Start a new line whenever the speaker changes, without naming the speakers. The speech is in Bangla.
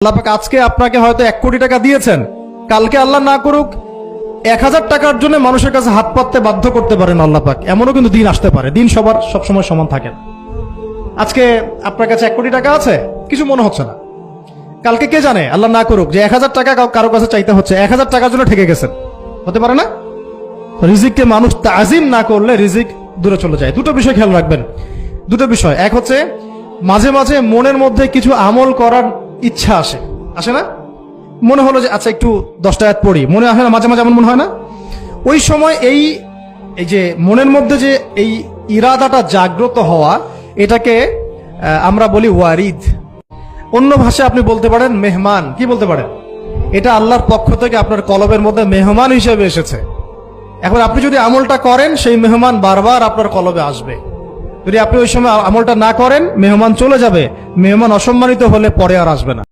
আল্লাহ পাক আজকে আপনাকে হয়তো 1 কোটি টাকা দিয়েছেন, কালকে আল্লাহ না করুক 1000 টাকার জন্য মানুষের কাছে হাত পাততে বাধ্য করতে পারেন আল্লাহ পাক। এমনও কিন্তু দিন আসতে পারে, দিন সবার সবসময় সমান থাকে না। আজকে আপনার কাছে 1 কোটি টাকা আছে, কিছু মনে হচ্ছে না। কালকে কে জানে, আল্লাহ না করুক যে 1000 টাকা কারো কাছে চাইতে হচ্ছে, 1000 টাকার জন্য ঠেকে গেছেন, হতে পারে না? রিজিককে মানুষ তাজিম না করলে রিজিক দূরে চলে যায়। দুটো বিষয় খেয়াল রাখবেন, দুটো বিষয়। এক হচ্ছে মাঝে মাঝে মনের মধ্যে কিছু আমল করার ইচ্ছা আসে না? মনে হলো যে আচ্ছা একটু 10টা আয়াত পড়ি, মনে আসে না? মাঝে মাঝে এমন মনে হয় না? ওই সময় এই যে মনের মধ্যে যে এই ইরাদাটা জাগ্রত হওয়া, এটাকে আমরা বলি ওয়ারিদ। অন্য ভাষায় আপনি বলতে পারেন মেহমান। কি বলতে পারেন? এটা আল্লাহর পক্ষ থেকে আপনার কলবের মধ্যে মেহমান হিসেবে এসেছে। এখন আপনি যদি আমলটা করেন, সেই মেহমান বারবার আপনার কলবে আসবে। যদি আপনি ওই সময় আমলটা না করেন, মেহমান চলে যাবে। মেহমান অসম্মানিত হলে পরে আর আসবে না।